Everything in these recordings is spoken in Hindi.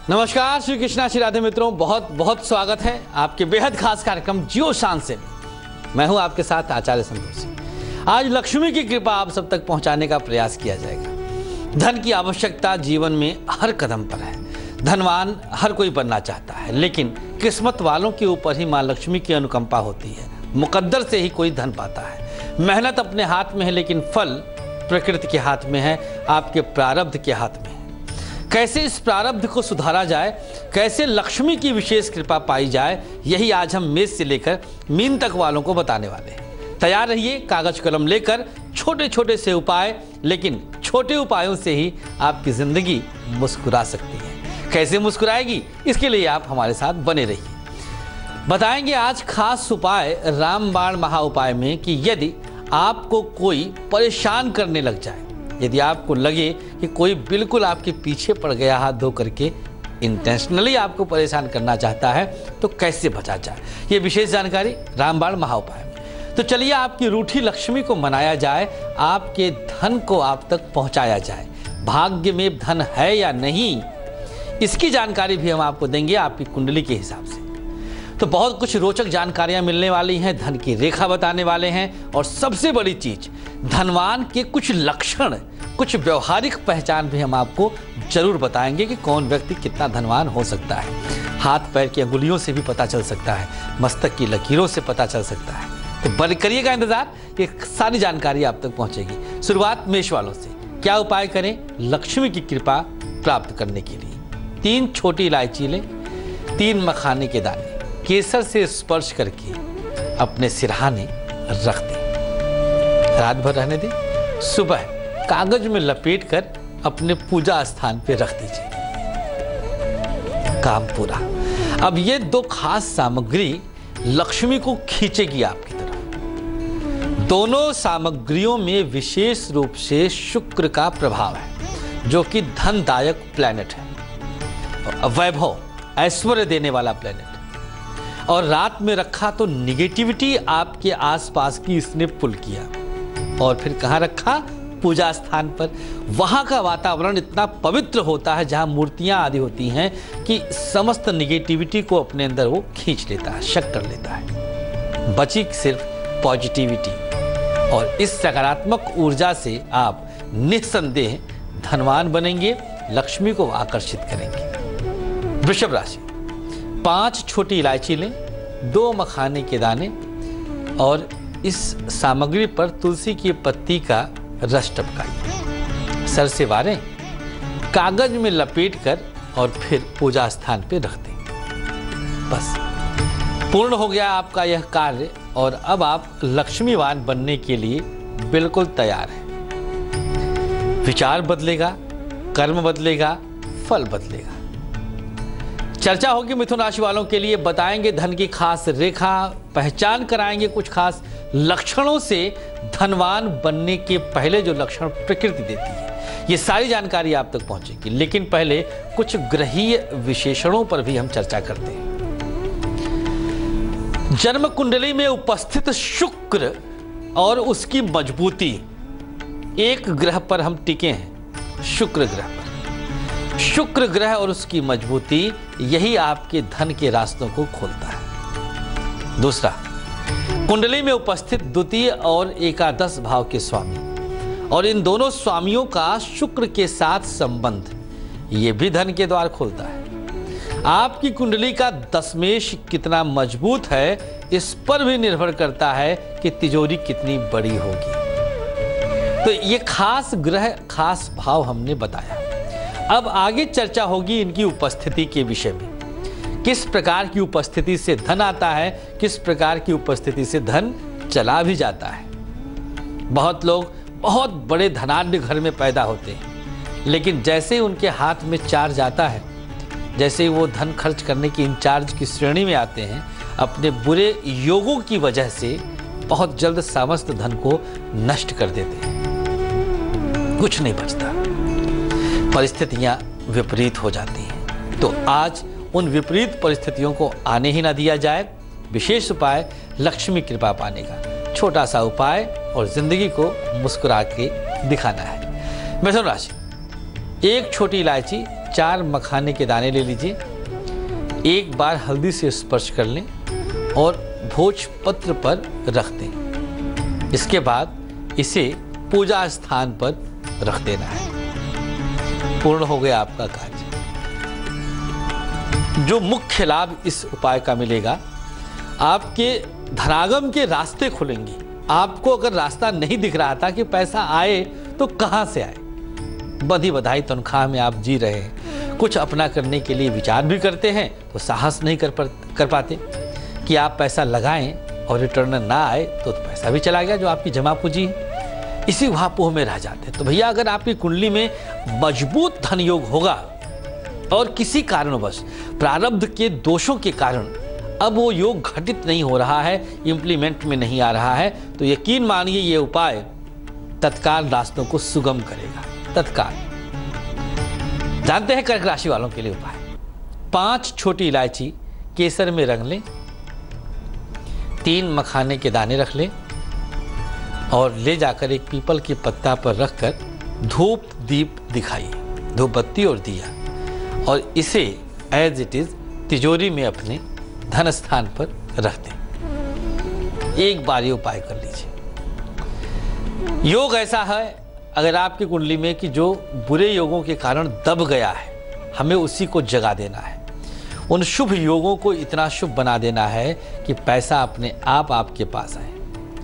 नमस्कार, श्री कृष्णा श्री राधे मित्रों, बहुत बहुत स्वागत है आपके बेहद खास कार्यक्रम जियो शान से। मैं हूं आपके साथ आचार्य संतोषी। आज लक्ष्मी की कृपा आप सब तक पहुंचाने का प्रयास किया जाएगा। धन की आवश्यकता जीवन में हर कदम पर है। धनवान हर कोई बनना चाहता है, लेकिन किस्मत वालों के ऊपर ही माँ लक्ष्मी की अनुकंपा होती है। मुकद्दर से ही कोई धन पाता है। मेहनत अपने हाथ में है, लेकिन फल प्रकृति के हाथ में है, आपके प्रारब्ध के हाथ में है। कैसे इस प्रारब्ध को सुधारा जाए, कैसे लक्ष्मी की विशेष कृपा पाई जाए, यही आज हम मेष से लेकर मीन तक वालों को बताने वाले हैं। तैयार रहिए कागज कलम लेकर। छोटे छोटे से उपाय, लेकिन छोटे उपायों से ही आपकी जिंदगी मुस्कुरा सकती है। कैसे मुस्कुराएगी, इसके लिए आप हमारे साथ बने रहिए। बताएंगे आज खास उपाय रामबाण महा उपाय में कि यदि आपको कोई परेशान करने लग जाए, यदि आपको लगे कि कोई बिल्कुल आपके पीछे पड़ गया हाथ धो करके इंटेंशनली आपको परेशान करना चाहता है, तो कैसे बचा जाए, ये विशेष जानकारी रामबाण महाउपाय में। तो चलिए आपकी रूठी लक्ष्मी को मनाया जाए, आपके धन को आप तक पहुंचाया जाए। भाग्य में धन है या नहीं, इसकी जानकारी भी हम आपको देंगे आपकी कुंडली के हिसाब से। तो बहुत कुछ रोचक जानकारियां मिलने वाली हैं, धन की रेखा बताने वाले हैं, और सबसे बड़ी चीज धनवान के कुछ लक्षण, कुछ व्यवहारिक पहचान भी हम आपको जरूर बताएंगे कि कौन व्यक्ति कितना धनवान हो सकता है। हाथ पैर की अंगुलियों से भी पता चल सकता है, मस्तक की लकीरों से पता चल सकता है। तो करिएगा इंतजार, ये सारी जानकारी आप तक पहुंचेगी। शुरुआत मेष वालों से। क्या उपाय करें लक्ष्मी की कृपा प्राप्त करने के लिए? 3 छोटी इलायची लें, 3 मखाने के दाने केसर से स्पर्श करके अपने सिरहाने रख दें। रात भर रहने दें। सुबह कागज में लपेटकर अपने पूजा स्थान पे रख दीजिए। काम पूरा। अब ये 2 खास सामग्री लक्ष्मी को खींचेगी आपकी तरफ। दोनों सामग्रियों में विशेष रूप से शुक्र का प्रभाव है, जो कि धनदायक प्लैनेट है, वैभव ऐश्वर्य देने वाला प्लैनेट। और रात में रखा तो निगेटिविटी आपके आसपास की इसने पुल किया। और फिर कहाँ रखा? पूजा स्थान पर। वहां का वातावरण इतना पवित्र होता है, जहां मूर्तियां आदि होती हैं, कि समस्त निगेटिविटी को अपने अंदर वो खींच लेता है, शक कर लेता है। बची सिर्फ पॉजिटिविटी, और इस सकारात्मक ऊर्जा से आप निस्संदेह धनवान बनेंगे, लक्ष्मी को आकर्षित करेंगे। वृषभ राशि। 5 छोटी इलायची लें, 2 मखाने के दाने, और इस सामग्री पर तुलसी की पत्ती का रस टपकाइए। सर से वारें, कागज में लपेटकर और फिर पूजा स्थान पे रख दें। बस पूर्ण हो गया आपका यह कार्य, और अब आप लक्ष्मीवान बनने के लिए बिल्कुल तैयार हैं। विचार बदलेगा, कर्म बदलेगा, फल बदलेगा। चर्चा होगी मिथुन राशि वालों के लिए। बताएंगे धन की खास रेखा, पहचान कराएंगे कुछ खास लक्षणों से धनवान बनने के पहले जो लक्षण प्रकृति देती है। ये सारी जानकारी आप तक पहुंचेगी, लेकिन पहले कुछ ग्रहीय विशेषणों पर भी हम चर्चा करते हैं। जन्म कुंडली में उपस्थित शुक्र और उसकी मजबूती, एक ग्रह पर हम टिके हैं, शुक्र ग्रह पर। शुक्र ग्रह और उसकी मजबूती, यही आपके धन के रास्तों को खोलता है। दूसरा, कुंडली में उपस्थित द्वितीय और एकादश भाव के स्वामी, और इन दोनों स्वामियों का शुक्र के साथ संबंध, ये भी धन के द्वार खोलता है। आपकी कुंडली का दशमेश कितना मजबूत है, इस पर भी निर्भर करता है कि तिजोरी कितनी बड़ी होगी। तो ये खास ग्रह, खास भाव हमने बताया। अब आगे चर्चा होगी इनकी उपस्थिति के विषय में। किस प्रकार की उपस्थिति से धन आता है, किस प्रकार की उपस्थिति से धन चला भी जाता है। बहुत लोग बहुत बड़े धनाढ्य घर में पैदा होते हैं, लेकिन जैसे ही उनके हाथ में चार्ज आता है, जैसे ही वो धन खर्च करने की इंचार्ज की श्रेणी में आते हैं, अपने बुरे योगों की वजह से बहुत जल्द समस्त धन को नष्ट कर देते हैं। कुछ नहीं बचता, परिस्थितियां विपरीत हो जाती हैं। तो आज उन विपरीत परिस्थितियों को आने ही ना दिया जाए। विशेष उपाय लक्ष्मी कृपा पाने का, छोटा सा उपाय, और जिंदगी को मुस्कुरा के दिखाना है। मिथुन राशि। 1 छोटी इलायची, 4 मखाने के दाने ले लीजिए, एक बार हल्दी से स्पर्श कर लें और भोजपत्र पर रख दें। इसके बाद इसे पूजा स्थान पर रख देना है। पूर्ण हो गया आपका कार्य। जो मुख्य लाभ इस उपाय का मिलेगा, आपके धनागम के रास्ते खुलेंगे। आपको अगर रास्ता नहीं दिख रहा था कि पैसा आए तो कहां से आए, बधी बधाई तनख्वाह में आप जी रहे हैं, कुछ अपना करने के लिए विचार भी करते हैं तो साहस नहीं कर पाते कि आप पैसा लगाएं और रिटर्न ना आए तो पैसा भी चला गया जो आपकी जमा पूंजी है, इसी वापोह में रह जाते। तो भैया अगर आपकी कुंडली में मजबूत धन योग होगा और किसी कारणवश प्रारब्ध के दोषों के कारण अब वो योग घटित नहीं हो रहा है, इंप्लीमेंट में नहीं आ रहा है, तो यकीन मानिए ये उपाय तत्काल रास्तों को सुगम करेगा। तत्काल। जानते हैं कर्क राशि वालों के लिए उपाय। 5 छोटी इलायची केसर में रंग लें, 3 मखाने के दाने रख लें और ले जाकर एक पीपल के पत्ता पर रखकर धूप दीप दिखाइए, धूप बत्ती और दिया, और इसे एज इट इज तिजोरी में अपने धन स्थान पर रख दें। एक बार ये उपाय कर लीजिए। योग ऐसा है अगर आपकी कुंडली में कि जो बुरे योगों के कारण दब गया है, हमें उसी को जगा देना है। उन शुभ योगों को इतना शुभ बना देना है कि पैसा अपने आप आपके पास आए।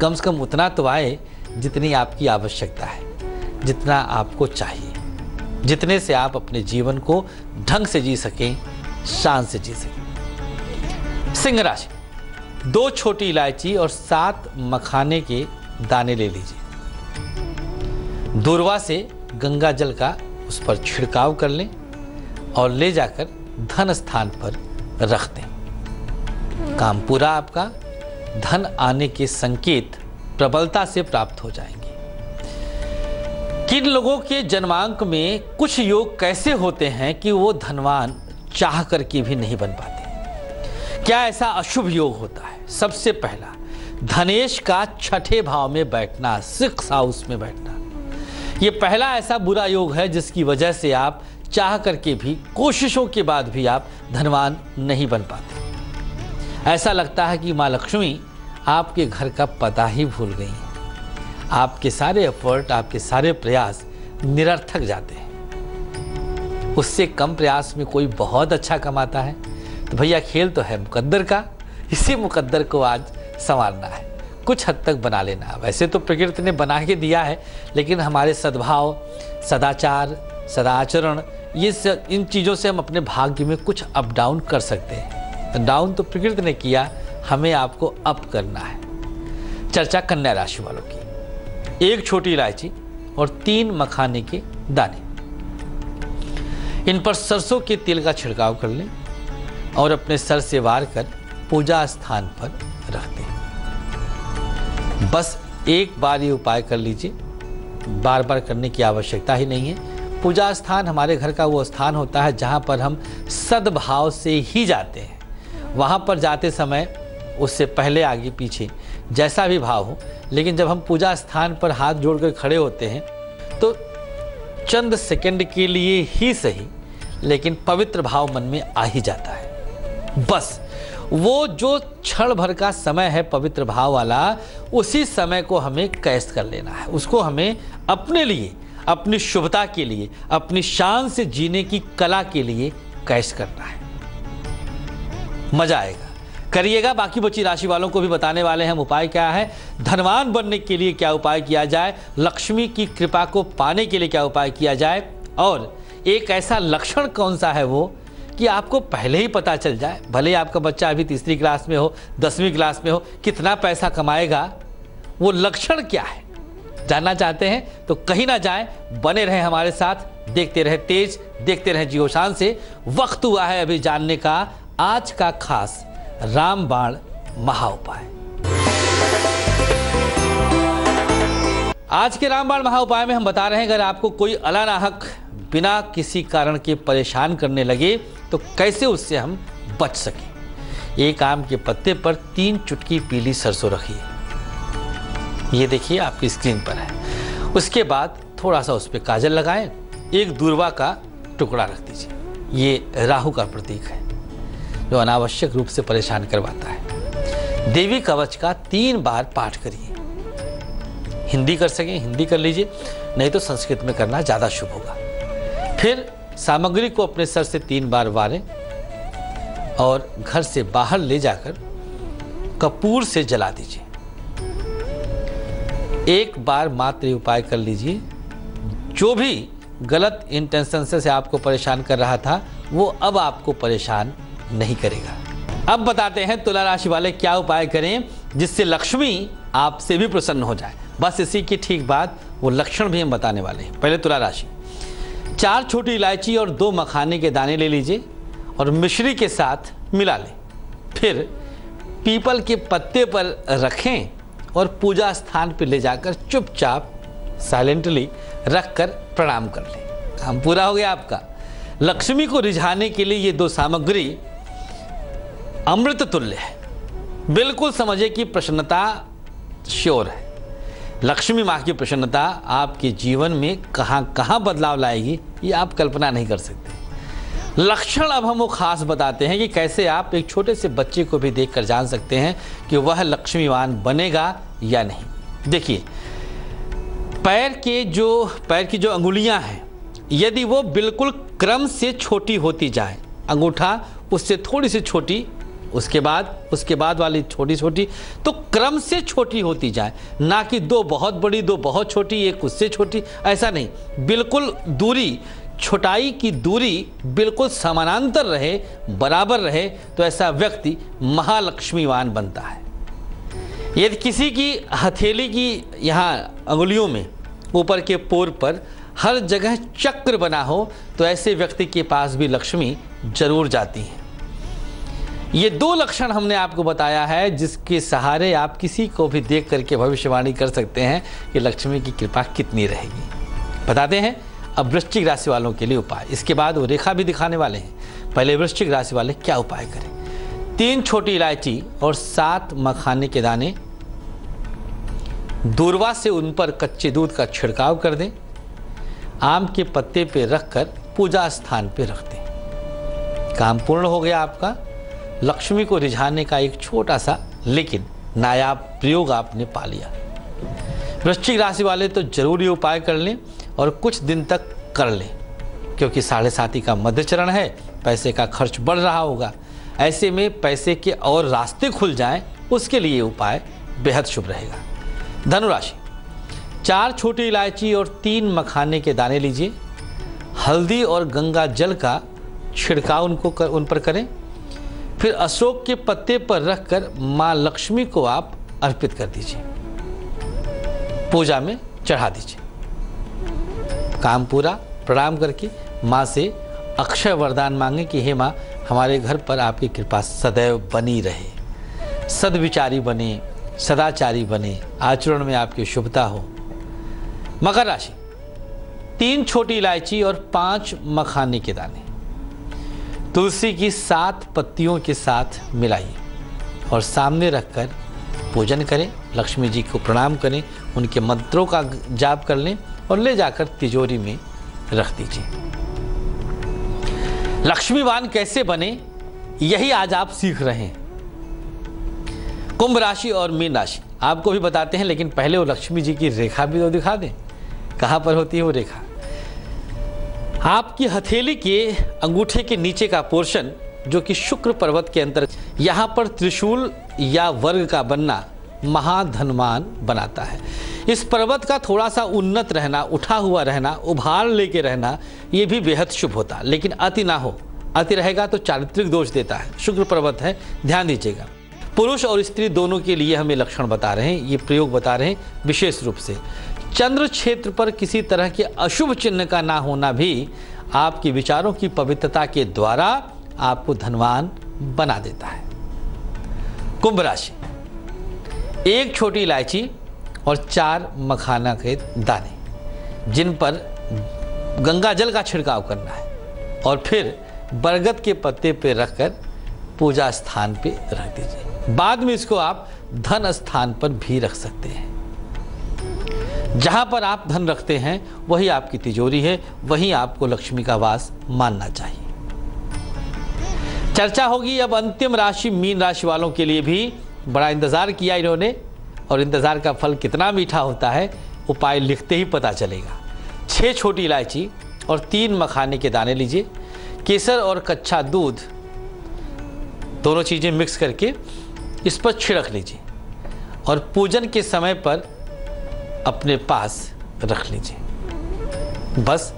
कम से कम उतना तो आए जितनी आपकी आवश्यकता है, जितना आपको चाहिए, जितने से आप अपने जीवन को ढंग से जी सकें, शान से जी सकें। सिंह राशि, 2 छोटी इलायची और 7 मखाने के दाने ले लीजिए। दूर्वा से गंगा जल का उस पर छिड़काव कर लें और ले जाकर धन स्थान पर रख दें। काम पूरा आपका। धन आने के संकेत प्रबलता से प्राप्त हो जाएंगे। किन लोगों के जन्मांक में कुछ योग कैसे होते हैं कि वो धनवान चाह करके भी नहीं बन पाते? क्या ऐसा अशुभ योग होता है? सबसे पहला, धनेश का 6ठे भाव में बैठना, 6th हाउस में बैठना। ये पहला ऐसा बुरा योग है जिसकी वजह से आप चाह करके भी, कोशिशों के बाद भी आप धनवान नहीं बन पाते। ऐसा लगता है कि माँ लक्ष्मी आपके घर का पता ही भूल गई है। आपके सारे एफर्ट, आपके सारे प्रयास निरर्थक जाते हैं। उससे कम प्रयास में कोई बहुत अच्छा कमाता है। तो भैया खेल तो है मुकद्दर का, इसी मुकद्दर को आज संवारना है, कुछ हद तक बना लेना है। वैसे तो प्रकृति ने बना के दिया है, लेकिन हमारे सद्भाव, सदाचार, सदाचरण, इन चीज़ों से हम अपने भाग्य में कुछ अप डाउन कर सकते हैं। डाउन तो प्रकृति ने किया, हमें आपको अप करना है। चर्चा कन्या राशि वालों की। 1 छोटी इलायची और 3 मखाने के दाने, इन पर सरसों के तेल का छिड़काव कर लें और अपने सर से वार कर पूजा स्थान पर रख दें। बस एक बार ये उपाय कर लीजिए, बार बार करने की आवश्यकता ही नहीं है। पूजा स्थान हमारे घर का वो स्थान होता है जहाँ पर हम सद्भाव से ही जाते हैं। वहाँ पर जाते समय उससे पहले आगे पीछे जैसा भी भाव हो, लेकिन जब हम पूजा स्थान पर हाथ जोड़कर खड़े होते हैं तो चंद सेकंड के लिए ही सही, लेकिन पवित्र भाव मन में आ ही जाता है। बस वो जो क्षण भर का समय है पवित्र भाव वाला, उसी समय को हमें कैद कर लेना है। उसको हमें अपने लिए, अपनी शुभता के लिए, अपनी शान से जीने की कला के लिए कैद करना है। मजा आएगा, करिएगा। बाकी बची राशि वालों को भी बताने वाले हैं हम उपाय क्या है, धनवान बनने के लिए क्या उपाय किया जाए, लक्ष्मी की कृपा को पाने के लिए क्या उपाय किया जाए, और एक ऐसा लक्षण कौन सा है वो कि आपको पहले ही पता चल जाए। भले आपका बच्चा अभी 3री क्लास में हो, 10वीं क्लास में हो, कितना पैसा कमाएगा, वो लक्षण क्या है जानना चाहते हैं तो कहीं ना जाएं, बने रहें हमारे साथ, देखते रहे तेज, देखते रहे जियो शान से। वक्त हुआ है अभी जानने का आज का खास रामबाण महाउपाय। आज के रामबाण महाउपाय में हम बता रहे हैं, अगर आपको कोई अलानाहक बिना किसी कारण के परेशान करने लगे तो कैसे उससे हम बच सकें। एक आम के पत्ते पर 3 चुटकी पीली सरसों रखिए, ये देखिए आपकी स्क्रीन पर है। उसके बाद थोड़ा सा उस पर काजल लगाएं, एक दूर्वा का टुकड़ा रख दीजिए। ये राहु का प्रतीक है जो अनावश्यक रूप से परेशान करवाता है। देवी कवच का 3 बार पाठ करिए। हिंदी कर सकें हिंदी कर लीजिए, नहीं तो संस्कृत में करना ज़्यादा शुभ होगा। फिर सामग्री को अपने सर से 3 बार वारें और घर से बाहर ले जाकर कपूर से जला दीजिए। एक बार मात्र उपाय कर लीजिए। जो भी गलत इंटेंशन से आपको परेशान कर रहा था वो अब आपको परेशान नहीं करेगा। अब बताते हैं तुला राशि वाले क्या उपाय करें जिससे लक्ष्मी आपसे भी प्रसन्न हो जाए। बस इसी की ठीक बाद वो लक्षण भी हम बताने वाले हैं। पहले तुला राशि, 4 छोटी इलायची और 2 मखाने के दाने ले लीजिए और मिश्री के साथ मिला लें। फिर पीपल के पत्ते पर रखें और पूजा स्थान पर ले जाकर चुपचाप साइलेंटली रखकर प्रणाम कर लें। काम पूरा हो गया आपका। लक्ष्मी को रिझाने के लिए ये 2 सामग्री अमृत तुल्य है। बिल्कुल समझिए कि प्रसन्नता श्योर है। लक्ष्मी माँ की प्रसन्नता आपके जीवन में कहाँ कहाँ बदलाव लाएगी ये आप कल्पना नहीं कर सकते। लक्षण अब हम वो खास बताते हैं कि कैसे आप एक छोटे से बच्चे को भी देखकर जान सकते हैं कि वह लक्ष्मीवान बनेगा या नहीं। देखिए, पैर की जो अंगुलियां हैं, यदि वो बिल्कुल क्रम से छोटी होती जाए, अंगूठा उससे थोड़ी सी छोटी, उसके बाद वाली छोटी छोटी, तो क्रम से छोटी होती जाए, ना कि 2 बहुत बड़ी 2 बहुत छोटी, एक उससे छोटी, ऐसा नहीं। बिल्कुल दूरी, छोटाई की दूरी बिल्कुल समानांतर रहे, बराबर रहे, तो ऐसा व्यक्ति महालक्ष्मीवान बनता है। यदि किसी की हथेली की यहाँ अंगुलियों में ऊपर के पोर पर हर जगह चक्र बना हो तो ऐसे व्यक्ति के पास भी लक्ष्मी जरूर जाती है। ये 2 लक्षण हमने आपको बताया है जिसके सहारे आप किसी को भी देख करके भविष्यवाणी कर सकते हैं कि लक्ष्मी की कृपा कितनी रहेगी। बताते हैं अब वृश्चिक राशि वालों के लिए उपाय। इसके बाद वो रेखा भी दिखाने वाले हैं। पहले वृश्चिक राशि वाले क्या उपाय करें। 3 छोटी इलायची और 7 मखाने के दाने दूरवा से उन पर कच्चे दूध का छिड़काव कर दें। आम के पत्ते पे रखकर पूजा स्थान पे रख दें। काम पूर्ण हो गया आपका। लक्ष्मी को रिझाने का एक छोटा सा लेकिन नायाब प्रयोग आपने पा लिया। वृश्चिक राशि वाले तो जरूर ये उपाय कर लें और कुछ दिन तक कर लें, क्योंकि 7.5 का मध्य चरण है, पैसे का खर्च बढ़ रहा होगा। ऐसे में पैसे के और रास्ते खुल जाएं, उसके लिए उपाय बेहद शुभ रहेगा। धनुराशि, 4 छोटी इलायची और 3 मखाने के दाने लीजिए। हल्दी और गंगा जल का छिड़काव उन पर करें। फिर अशोक के पत्ते पर रखकर माँ लक्ष्मी को आप अर्पित कर दीजिए, पूजा में चढ़ा दीजिए। काम पूरा। प्रणाम करके माँ से अक्षय वरदान मांगे कि हे माँ, हमारे घर पर आपकी कृपा सदैव बनी रहे, सद्विचारी बने, सदाचारी बने, आचरण में आपकी शुभता हो। मकर राशि, 3 छोटी इलायची और 5 मखाने के दाने तुलसी की 7 पत्तियों के साथ मिलाइए और सामने रखकर पूजन करें। लक्ष्मी जी को प्रणाम करें, उनके मंत्रों का जाप कर लें और ले जाकर तिजोरी में रख दीजिए। लक्ष्मीवान कैसे बने यही आज आप सीख रहे हैं। कुंभ राशि और मीन राशि आपको भी बताते हैं, लेकिन पहले वो लक्ष्मी जी की रेखा भी तो दिखा दें। कहां पर होती है वो रेखा? आपकी हथेली के अंगूठे के नीचे का पोर्शन जो कि शुक्र पर्वत के अंतर्गत, यहाँ पर त्रिशूल या वर्ग का बनना महाधनवान बनाता है। इस पर्वत का थोड़ा सा उन्नत रहना, उठा हुआ रहना, उभार लेके रहना, ये भी बेहद शुभ होता, लेकिन अति ना हो। अति रहेगा तो चारित्रिक दोष देता है। शुक्र पर्वत है, ध्यान दीजिएगा। पुरुष और स्त्री दोनों के लिए हमें लक्षण बता रहे हैं, ये प्रयोग बता रहे हैं। विशेष रूप से चंद्र क्षेत्र पर किसी तरह के अशुभ चिन्ह का ना होना भी आपके विचारों की पवित्रता के द्वारा आपको धनवान बना देता है। कुंभ राशि, 1 छोटी इलायची और 4 मखाना के दाने जिन पर गंगा जल का छिड़काव करना है और फिर बरगद के पत्ते पे रखकर पूजा स्थान पे रख दीजिए। बाद में इसको आप धन स्थान पर भी रख सकते हैं। जहां पर आप धन रखते हैं वही आपकी तिजोरी है, वहीं आपको लक्ष्मी का वास मानना चाहिए। चर्चा होगी अब अंतिम राशि मीन राशि वालों के लिए भी। बड़ा इंतजार किया इन्होंने और इंतजार का फल कितना मीठा होता है उपाय लिखते ही पता चलेगा। 6 छोटी इलायची और 3 मखाने के दाने लीजिए। केसर और कच्चा दूध दोनों चीज़ें मिक्स करके इस पर छिड़क लीजिए और पूजन के समय पर अपने पास रख लीजिए। बस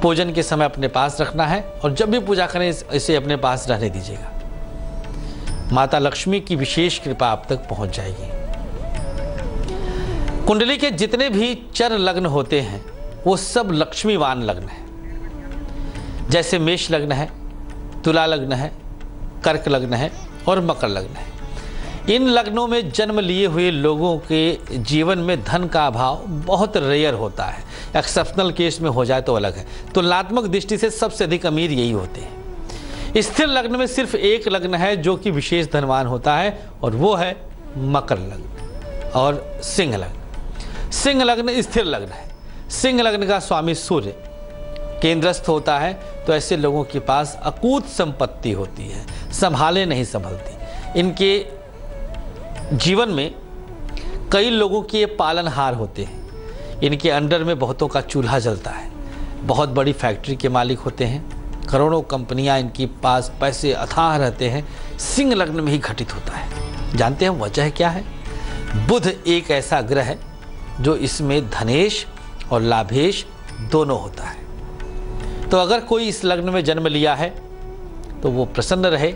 पूजन के समय अपने पास रखना है और जब भी पूजा करें इसे अपने पास रहने दीजिएगा। माता लक्ष्मी की विशेष कृपा आप तक पहुंच जाएगी। कुंडली के जितने भी चर लग्न होते हैं वो सब लक्ष्मीवान लग्न है। जैसे मेष लग्न है, तुला लग्न है, कर्क लग्न है और मकर लग्न है। इन लग्नों में जन्म लिए हुए लोगों के जीवन में धन का अभाव बहुत रेयर होता है। एक्सेप्शनल केस में हो जाए तो अलग है। तुलनात्मक दृष्टि से सबसे अधिक अमीर यही होते हैं। स्थिर लग्न में सिर्फ एक लग्न है जो कि विशेष धनवान होता है और वो है मकर लग्न और सिंह लग्न। सिंह लग्न स्थिर लग्न है। सिंह लग्न का स्वामी सूर्य केंद्रस्थ होता है तो ऐसे लोगों के पास अकूत संपत्ति होती है, संभाले नहीं संभलती। इनके जीवन में कई लोगों के पालनहार होते हैं। इनके अंडर में बहुतों का चूल्हा जलता है। बहुत बड़ी फैक्ट्री के मालिक होते हैं। करोड़ों कंपनियां इनके पास पैसे अथाह रहते हैं। सिंह लग्न में ही घटित होता है। जानते हैं वजह क्या है? बुध एक ऐसा ग्रह है जो इसमें धनेश और लाभेश दोनों होता है। तो अगर कोई इस लग्न में जन्म लिया है तो वो प्रसन्न रहे,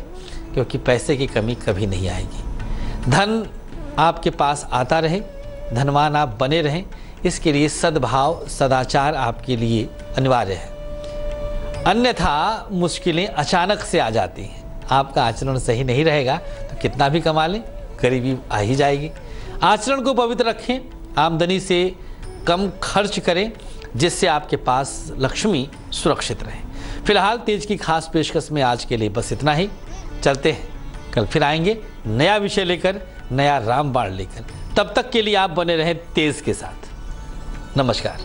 क्योंकि पैसे की कमी कभी नहीं आएगी। धन आपके पास आता रहे, धनवान आप बने रहें, इसके लिए सद्भाव सदाचार आपके लिए अनिवार्य है। अन्यथा मुश्किलें अचानक से आ जाती हैं। आपका आचरण सही नहीं रहेगा तो कितना भी कमा लें, गरीबी आ ही जाएगी। आचरण को पवित्र रखें, आमदनी से कम खर्च करें, जिससे आपके पास लक्ष्मी सुरक्षित रहे। फिलहाल तेज की खास पेशकश में आज के लिए बस इतना ही। चलते हैं, कल फिर आएंगे नया विषय लेकर, नया रामबाण लेकर। तब तक के लिए आप बने रहें तेज के साथ। नमस्कार।